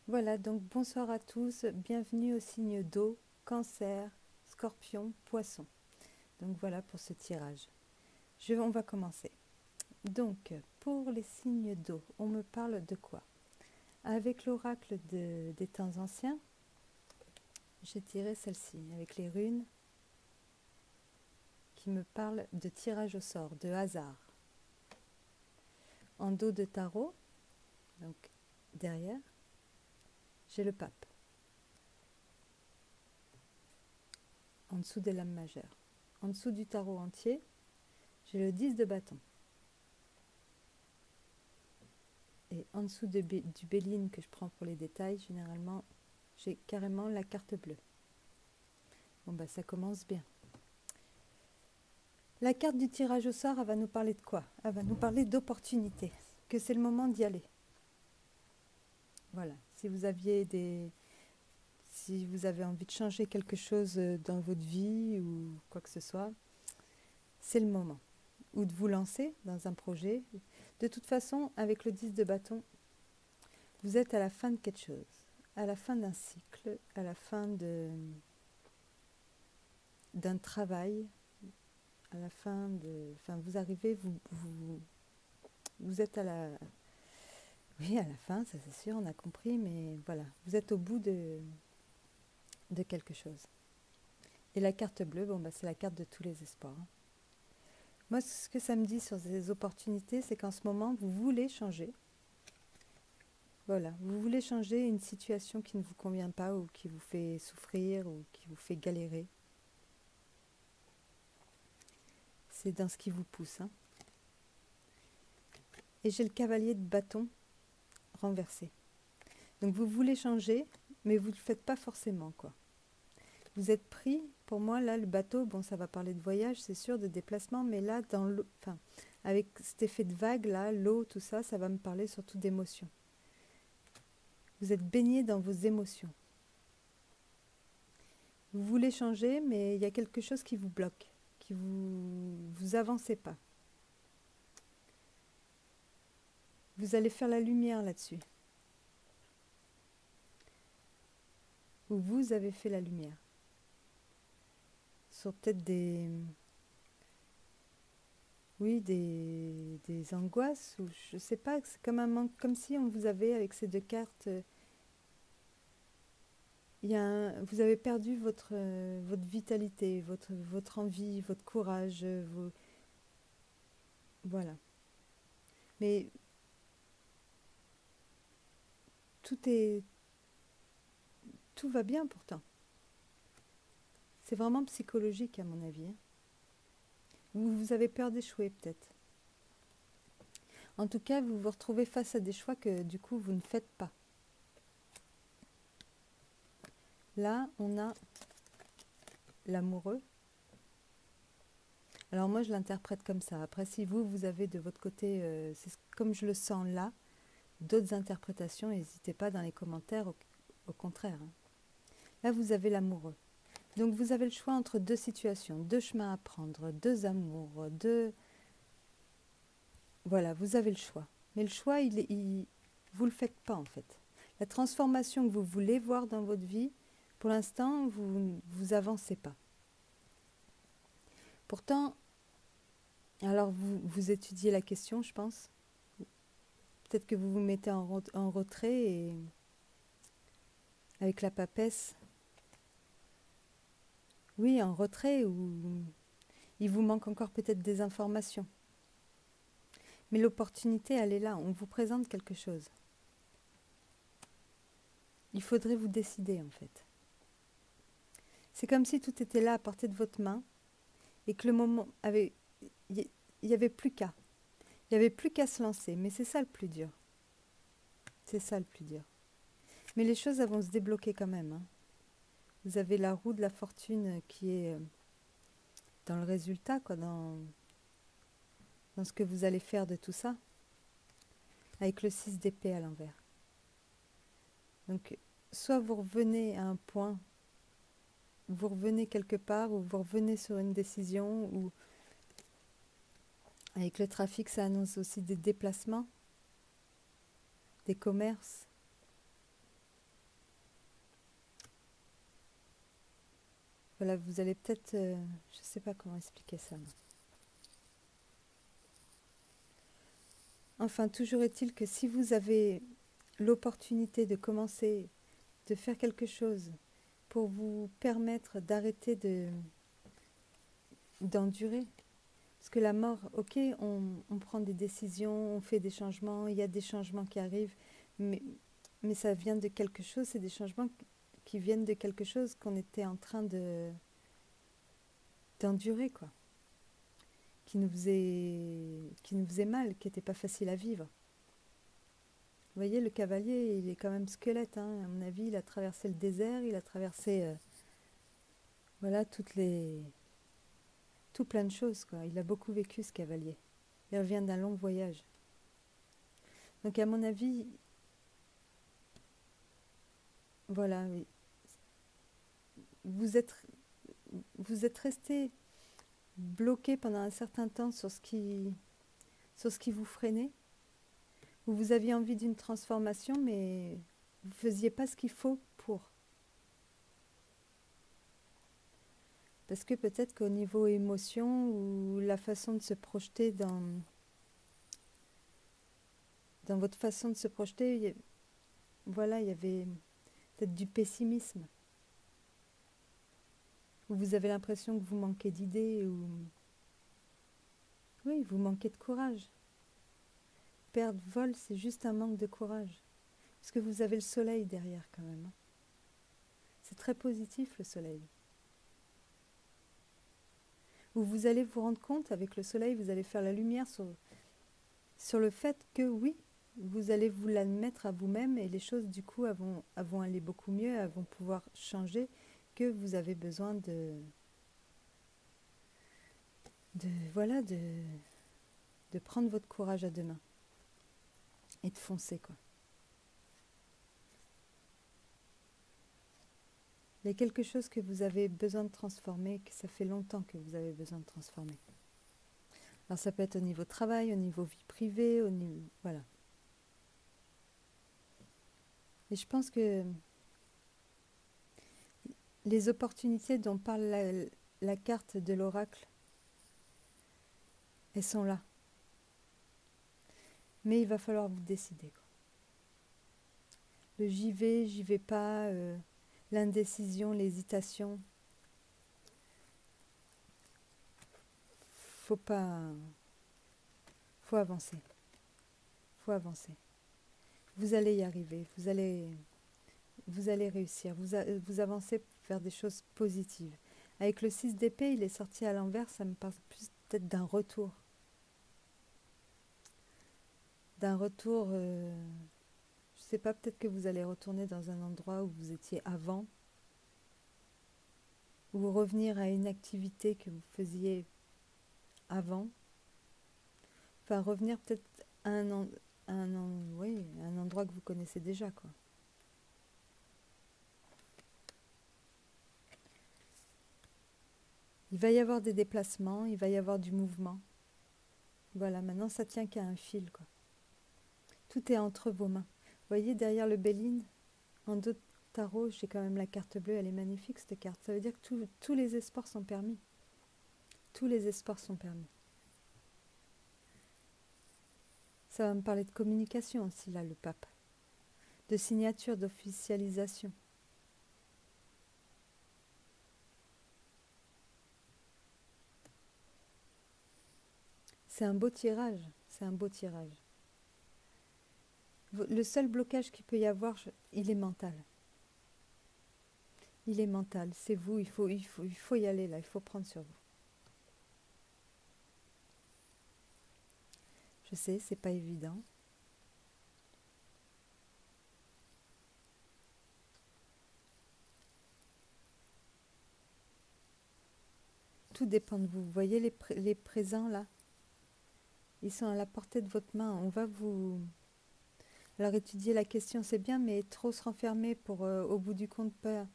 Voilà, donc bonsoir à tous, bienvenue au signe d'eau, cancer, scorpion, poisson. Donc voilà pour ce tirage. On va commencer. Donc, pour les signes d'eau, on me parle de quoi? Avec l'oracle des temps anciens, j'ai tiré celle-ci, avec les runes qui me parlent de tirage au sort, de hasard. En dos de tarot, donc derrière, j'ai le pape. En dessous des lames majeures. En dessous du tarot entier, j'ai le 10 de bâton. Et en dessous du Béline que je prends pour les détails, généralement, j'ai carrément la carte bleue. Bon, bah ça commence bien. La carte du tirage au sort, elle va nous parler de quoi? Elle va nous parler d'opportunités, que c'est le moment d'y aller. Voilà, si vous avez envie de changer quelque chose dans votre vie ou quoi que ce soit, c'est le moment. Ou de vous lancer dans un projet. De toute façon, avec le 10 de bâton, vous êtes à la fin de quelque chose, à la fin d'un cycle, à la fin d'un travail, à la fin de... Enfin, vous arrivez, vous êtes à la... Oui, à la fin, ça c'est sûr, on a compris, mais voilà, vous êtes au bout de quelque chose. Et la carte bleue, bon, bah, c'est la carte de tous les espoirs. Moi, ce que ça me dit sur ces opportunités, c'est qu'en ce moment, vous voulez changer. Voilà, vous voulez changer une situation qui ne vous convient pas ou qui vous fait souffrir ou qui vous fait galérer. C'est dans ce qui vous pousse. Hein. Et j'ai le cavalier de bâton renversé. Donc vous voulez changer, mais vous ne le faites pas forcément, quoi. Vous êtes pris, pour moi, là, le bateau, bon, ça va parler de voyage, c'est sûr, de déplacement, mais là, dans l'eau, enfin, avec cet effet de vague, là, l'eau, tout ça, ça va me parler surtout d'émotions. Vous êtes baigné dans vos émotions. Vous voulez changer, mais il y a quelque chose qui vous bloque, qui vous avancez pas. Vous allez faire la lumière là-dessus. Ou vous avez fait la lumière. Sur peut-être des angoisses, ou je sais pas, c'est comme un manque, comme si on vous avait, avec ces deux cartes, vous avez perdu votre vitalité, votre envie, votre courage, voilà. Mais tout est, tout va bien pourtant. C'est vraiment psychologique à mon avis. Hein. Vous avez peur d'échouer peut-être. En tout cas, vous vous retrouvez face à des choix que du coup vous ne faites pas. Là, on a l'amoureux. Alors moi, je l'interprète comme ça. Après, si vous avez de votre côté, c'est comme je le sens là, d'autres interprétations, n'hésitez pas dans les commentaires, au contraire. Hein. Là, vous avez l'amoureux. Donc vous avez le choix entre deux situations, deux chemins à prendre, deux amours, deux... Voilà, vous avez le choix. Mais le choix, vous ne le faites pas en fait. La transformation que vous voulez voir dans votre vie, pour l'instant, vous avancez pas. Pourtant, alors vous étudiez la question, je pense. Peut-être que vous vous mettez en retrait et avec la papesse. Oui, en retrait ou il vous manque encore peut-être des informations. Mais l'opportunité, elle est là. On vous présente quelque chose. Il faudrait vous décider en fait. C'est comme si tout était là à portée de votre main et que le moment avait... Il n'y avait plus qu'à. Il n'y avait plus qu'à se lancer. Mais c'est ça le plus dur. C'est ça le plus dur. Mais les choses elles vont se débloquer quand même. Hein. Vous avez la roue de la fortune qui est dans le résultat, quoi, dans ce que vous allez faire de tout ça, avec le 6 d'épée à l'envers. Donc, soit vous revenez à un point, vous revenez quelque part, ou vous revenez sur une décision, ou avec le trafic, ça annonce aussi des déplacements, des commerces. Voilà, vous allez peut-être... je ne sais pas comment expliquer ça. moi. Enfin, toujours est-il que si vous avez l'opportunité de commencer, de faire quelque chose pour vous permettre d'arrêter d'endurer, parce que la mort, ok, on prend des décisions, on fait des changements, il y a des changements qui arrivent, mais ça vient de quelque chose, c'est des changements qui viennent de quelque chose qu'on était en train d'endurer, quoi, qui nous faisait mal, qui n'était pas facile à vivre. Vous voyez, le cavalier, il est quand même squelette, hein. À mon avis, il a traversé le désert, il a traversé, voilà, tout plein de choses, quoi. Il a beaucoup vécu, ce cavalier. Il revient d'un long voyage. Donc, à mon avis, voilà, oui. vous êtes, vous êtes resté bloqué pendant un certain temps sur ce qui vous freinait, où vous aviez envie d'une transformation, mais vous ne faisiez pas ce qu'il faut pour. Parce que peut-être qu'au niveau émotion ou la façon de se projeter dans votre façon de se projeter, voilà, il y avait peut-être du pessimisme. Ou vous avez l'impression que vous manquez d'idées, ou oui, vous manquez de courage. Perdre vol, c'est juste un manque de courage. Parce que vous avez le soleil derrière quand même. C'est très positif le soleil. Où vous allez vous rendre compte, avec le soleil, vous allez faire la lumière sur le fait que oui, vous allez vous l'admettre à vous-même et les choses du coup vont aller beaucoup mieux, elles vont pouvoir changer, que vous avez besoin voilà, de prendre votre courage à deux mains et de foncer, quoi. Il y a quelque chose que vous avez besoin de transformer, que ça fait longtemps que vous avez besoin de transformer. Alors ça peut être au niveau travail, au niveau vie privée, au niveau... Voilà. Et je pense que les opportunités dont parle la carte de l'oracle, elles sont là. Mais il va falloir vous décider, quoi. Le j'y vais pas, l'indécision, l'hésitation. Faut pas... Faut avancer. Faut avancer. Vous allez y arriver. Vous allez réussir. Vous avancez vers des choses positives. Avec le 6 d'épée, il est sorti à l'envers. Ça me parle plus peut-être d'un retour. D'un retour... je sais pas, peut-être que vous allez retourner dans un endroit où vous étiez avant. Ou revenir à une activité que vous faisiez avant. Enfin, revenir peut-être à oui, un endroit que vous connaissez déjà, quoi. Il va y avoir des déplacements, il va y avoir du mouvement. Voilà, maintenant ça tient qu'à un fil, quoi. Tout est entre vos mains. Vous voyez derrière le Béline, en dos de tarot, j'ai quand même la carte bleue, elle est magnifique cette carte. Ça veut dire que tous les espoirs sont permis. Tous les espoirs sont permis. Ça va me parler de communication aussi, là, le pape. De signature, d'officialisation. C'est un beau tirage, c'est un beau tirage. Le seul blocage qu'il peut y avoir, il est mental. Il est mental, c'est vous, il faut y aller là, il faut prendre sur vous. Je sais, c'est pas évident. Tout dépend de vous. Vous voyez les présents là, ils sont à la portée de votre main. On va vous... Alors étudier la question c'est bien, mais trop se renfermer pour au bout du compte pas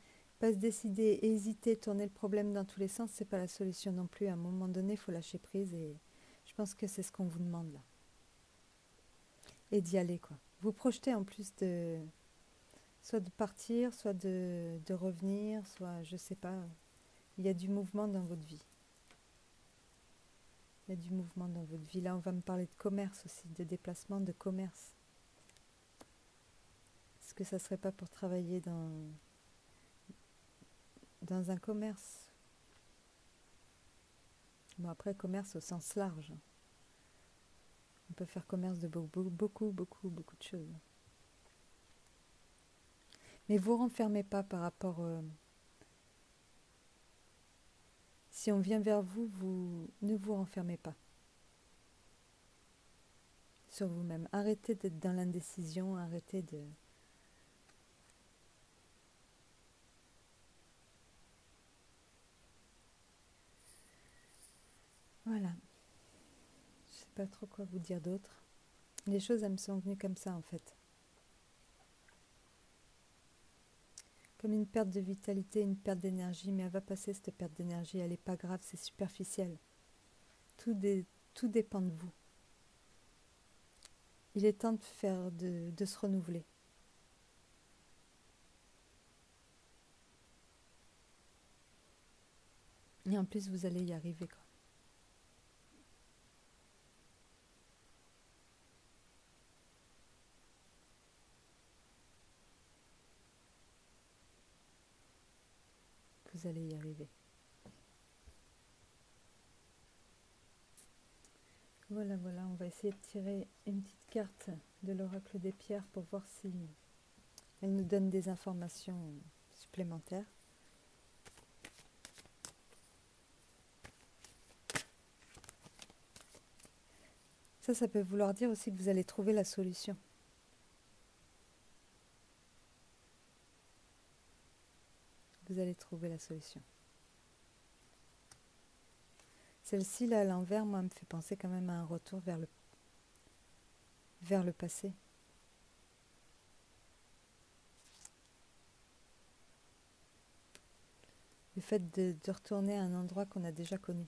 se décider, hésiter, tourner le problème dans tous les sens, c'est pas la solution non plus. À un moment donné, il faut lâcher prise et je pense que c'est ce qu'on vous demande là. Et d'y aller, quoi. Vous projetez en plus soit de partir, soit de revenir, soit je sais pas. il y a du mouvement dans votre vie. Il y a du mouvement dans votre vie. Là, on va me parler de commerce aussi, de déplacement, de commerce. Est-ce que ça ne serait pas pour travailler dans un commerce? Bon, après, commerce au sens large. On peut faire commerce de beaucoup de choses. Mais vous renfermez pas par rapport... si on vient vers vous, vous ne vous renfermez pas sur vous-même. Arrêtez d'être dans l'indécision, arrêtez de... Voilà. Je sais pas trop quoi vous dire d'autre. Les choses, elles me sont venues comme ça, en fait. Comme une perte de vitalité, une perte d'énergie, mais elle va passer, cette perte d'énergie, elle n'est pas grave, c'est superficiel. Tout dépend de vous. Il est temps de se renouveler. Et en plus, vous allez y arriver, quoi. Vous allez y arriver. Voilà, on va essayer de tirer une petite carte de l'oracle des pierres pour voir si elle nous donne des informations supplémentaires. Ça peut vouloir dire aussi que vous allez trouver la solution. Vous allez trouver la solution. Celle-ci, là, à l'envers, moi, me fait penser quand même à un retour vers le passé. Le fait de retourner à un endroit qu'on a déjà connu.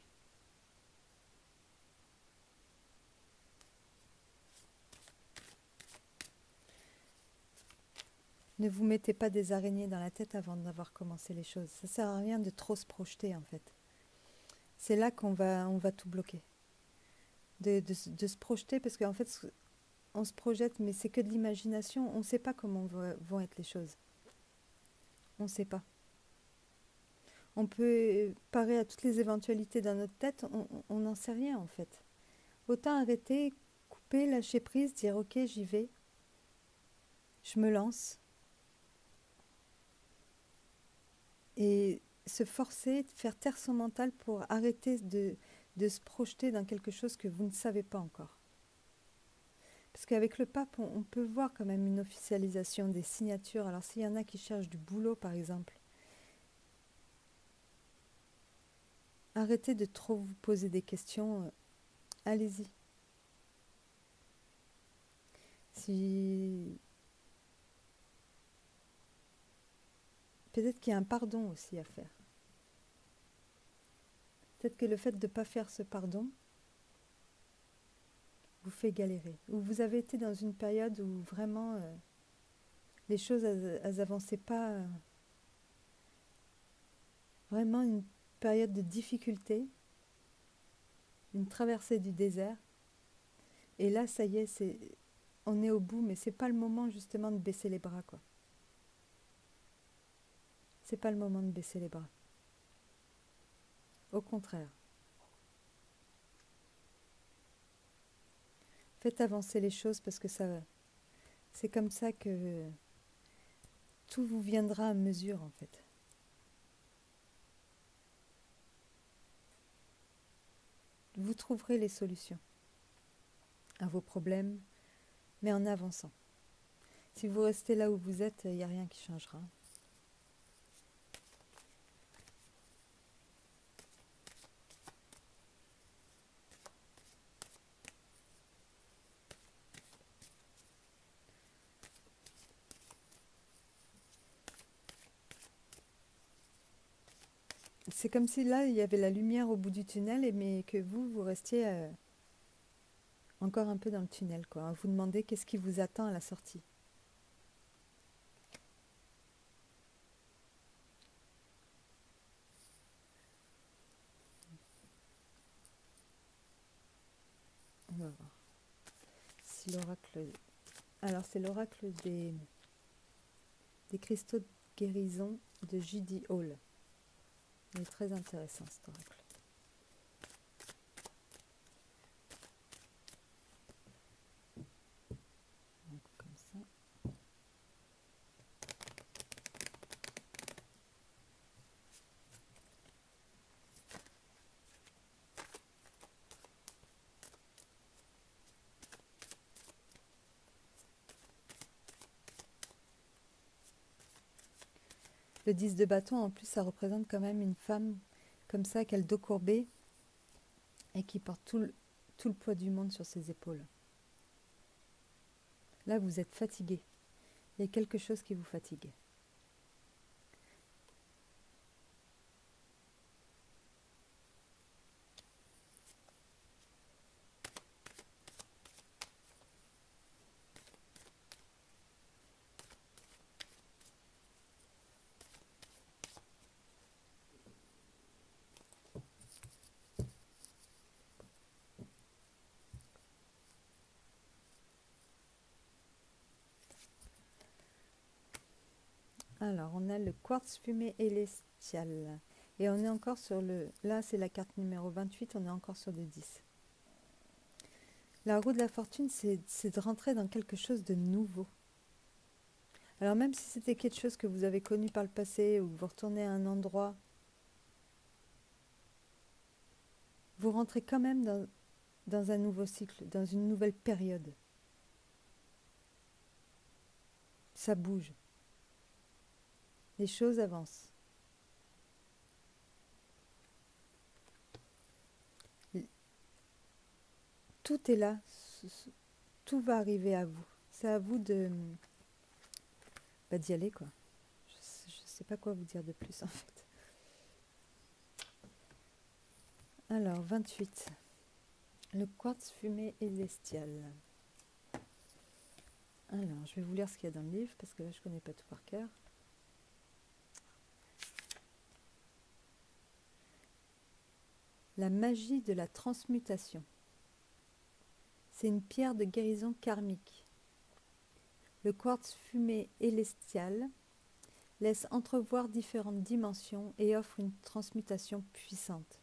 Ne vous mettez pas des araignées dans la tête avant d'avoir commencé les choses. Ça ne sert à rien de trop se projeter, en fait. C'est là qu'on va tout bloquer. De se projeter, parce qu'en fait, on se projette, mais c'est que de l'imagination. On ne sait pas comment vont être les choses. On ne sait pas. On peut parer à toutes les éventualités dans notre tête, on n'en sait rien, en fait. Autant arrêter, couper, lâcher prise, dire ok, j'y vais. Je me lance. Et se forcer, faire taire son mental pour arrêter de se projeter dans quelque chose que vous ne savez pas encore. Parce qu'avec le pape, on peut voir quand même une officialisation des signatures. Alors s'il y en a qui cherchent du boulot, par exemple, arrêtez de trop vous poser des questions. Allez-y. Peut-être qu'il y a un pardon aussi à faire. Peut-être que le fait de ne pas faire ce pardon vous fait galérer. Ou vous avez été dans une période où vraiment les choses, elles n'avançaient pas. Vraiment une période de difficulté, une traversée du désert. Et là, ça y est, on est au bout, mais c'est pas le moment justement de baisser les bras, quoi. C'est pas le moment de baisser les bras. Au contraire. Faites avancer les choses parce que c'est comme ça que tout vous viendra à mesure, en fait. Vous trouverez les solutions à vos problèmes, mais en avançant. Si vous restez là où vous êtes, il n'y a rien qui changera. C'est comme si là, il y avait la lumière au bout du tunnel, mais que vous restiez encore un peu dans le tunnel, quoi. Vous demandez qu'est-ce qui vous attend à la sortie. l'oracle. Alors, c'est l'oracle des cristaux de guérison de J.D. Hall. Il est très intéressant, cet oracle. Donc, comme ça. Le 10 de bâton, en plus, ça représente quand même une femme comme ça, qui a le dos courbé et qui porte tout le poids du monde sur ses épaules. Là, vous êtes fatigué. Il y a quelque chose qui vous fatigue. Alors, on a le quartz fumé élestial. Et on est encore sur le... Là, c'est la carte numéro 28, on est encore sur des 10. La roue de la fortune, c'est de rentrer dans quelque chose de nouveau. Alors, même si c'était quelque chose que vous avez connu par le passé, ou que vous retournez à un endroit, vous rentrez quand même dans un nouveau cycle, dans une nouvelle période. Ça bouge. Les choses avancent. Tout est là. Tout va arriver à vous. C'est à vous d'y aller, quoi. Je sais pas quoi vous dire de plus, en fait. Alors, 28. Le quartz fumé élestial. Alors, je vais vous lire ce qu'il y a dans le livre, parce que là, je ne connais pas tout par cœur. La magie de la transmutation. C'est une pierre de guérison karmique. Le quartz fumé élestial laisse entrevoir différentes dimensions et offre une transmutation puissante.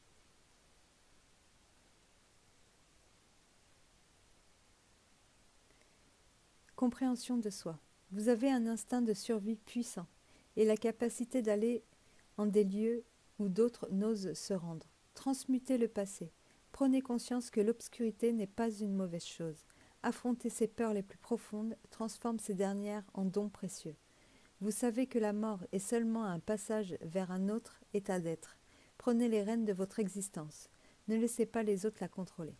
Compréhension de soi. Vous avez un instinct de survie puissant et la capacité d'aller en des lieux où d'autres n'osent se rendre. Transmutez le passé. Prenez conscience que l'obscurité n'est pas une mauvaise chose. Affronter ses peurs les plus profondes transforme ces dernières en dons précieux. Vous savez que la mort est seulement un passage vers un autre état d'être. Prenez les rênes de votre existence. Ne laissez pas les autres la contrôler.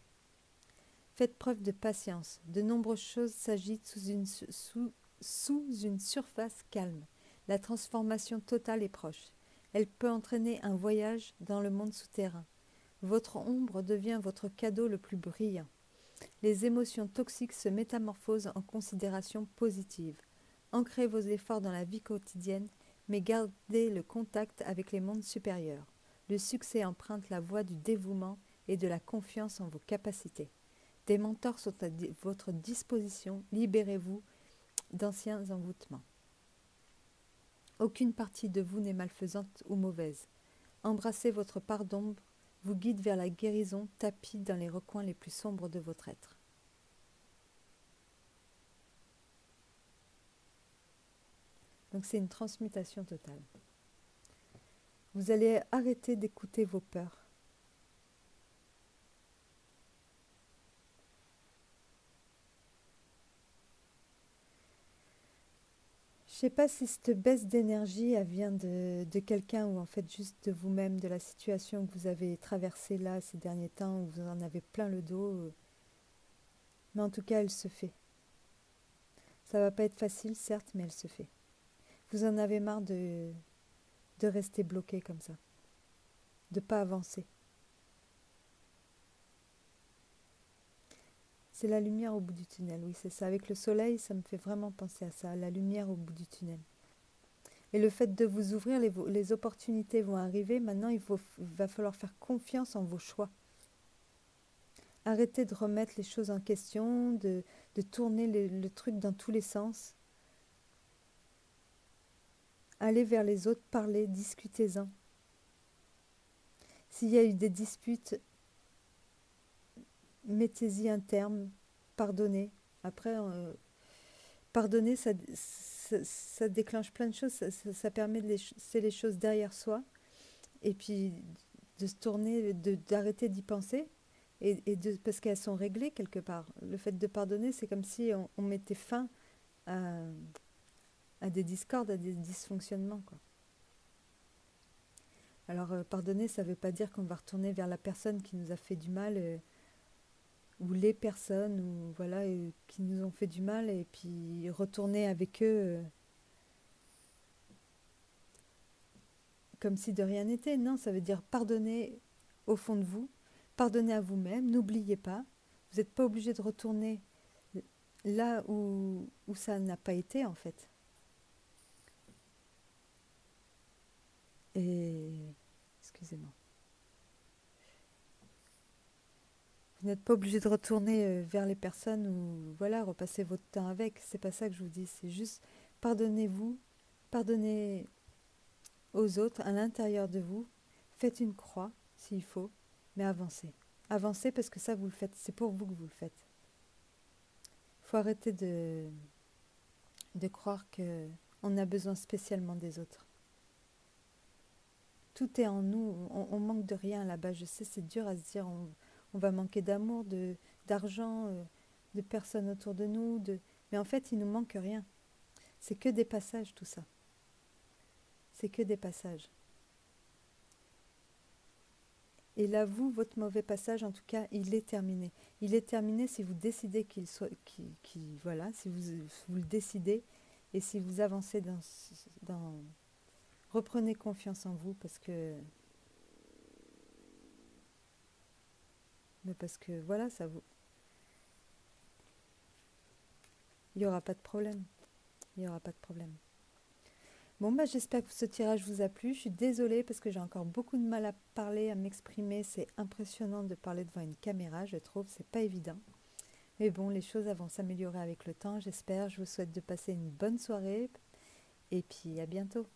Faites preuve de patience. De nombreuses choses s'agitent sous une surface calme. La transformation totale est proche. Elle peut entraîner un voyage dans le monde souterrain. Votre ombre devient votre cadeau le plus brillant. Les émotions toxiques se métamorphosent en considérations positives. Ancrez vos efforts dans la vie quotidienne, mais gardez le contact avec les mondes supérieurs. Le succès emprunte la voie du dévouement et de la confiance en vos capacités. Des mentors sont à votre disposition, libérez-vous d'anciens envoûtements. Aucune partie de vous n'est malfaisante ou mauvaise. Embrassez votre part d'ombre, vous guide vers la guérison tapie dans les recoins les plus sombres de votre être. Donc c'est une transmutation totale. Vous allez arrêter d'écouter vos peurs. Je ne sais pas si cette baisse d'énergie elle vient de quelqu'un ou en fait juste de vous-même, de la situation que vous avez traversée là ces derniers temps où vous en avez plein le dos. Mais en tout cas, elle se fait. Ça va pas être facile, certes, mais elle se fait. Vous en avez marre de rester bloqué comme ça, de pas avancer. C'est la lumière au bout du tunnel, oui, c'est ça. Avec le soleil, ça me fait vraiment penser à ça, la lumière au bout du tunnel. Et le fait de vous ouvrir, les opportunités vont arriver. Maintenant, va falloir faire confiance en vos choix. arrêter de remettre les choses en question, de tourner le truc dans tous les sens. Allez vers les autres, parlez, discutez-en. S'il y a eu des disputes, mettez-y un terme, pardonnez. Après, pardonner, ça déclenche plein de choses, ça permet de laisser les choses derrière soi, et puis de se tourner, d'arrêter d'y penser, parce qu'elles sont réglées quelque part. Le fait de pardonner, c'est comme si on mettait fin à, à des discordes, à des dysfonctionnements, quoi. Alors, pardonner, ça ne veut pas dire qu'on va retourner vers la personne qui nous a fait du mal, ou les personnes ou voilà, qui nous ont fait du mal, et puis retourner avec eux comme si de rien n'était. Non, ça veut dire pardonner au fond de vous, pardonner à vous-même, n'oubliez pas, vous n'êtes pas obligé de retourner là où ça n'a pas été en fait. Et excusez-moi. Vous n'êtes pas obligé de retourner vers les personnes ou voilà, repasser votre temps avec. C'est pas ça que je vous dis. C'est juste pardonnez-vous, pardonnez aux autres à l'intérieur de vous. Faites une croix s'il faut, mais avancez. Avancez parce que ça vous le faites. C'est pour vous que vous le faites. Il faut arrêter de croire qu'on a besoin spécialement des autres. Tout est en nous. On manque de rien là-bas. Je sais, c'est dur à se dire. On va manquer d'amour, d'argent, de personnes autour de nous. Mais en fait, il ne nous manque rien. C'est que des passages, tout ça. C'est que des passages. Et là, vous, votre mauvais passage, en tout cas, il est terminé. Il est terminé si vous décidez voilà, si vous le décidez et si vous avancez reprenez confiance en vous parce que voilà, il n'y aura pas de problème. Il n'y aura pas de problème. Bon, bah, j'espère que ce tirage vous a plu. Je suis désolée parce que j'ai encore beaucoup de mal à parler, à m'exprimer. C'est impressionnant de parler devant une caméra, je trouve. C'est pas évident. Mais bon, les choses vont s'améliorer avec le temps, j'espère. Je vous souhaite de passer une bonne soirée et puis à bientôt.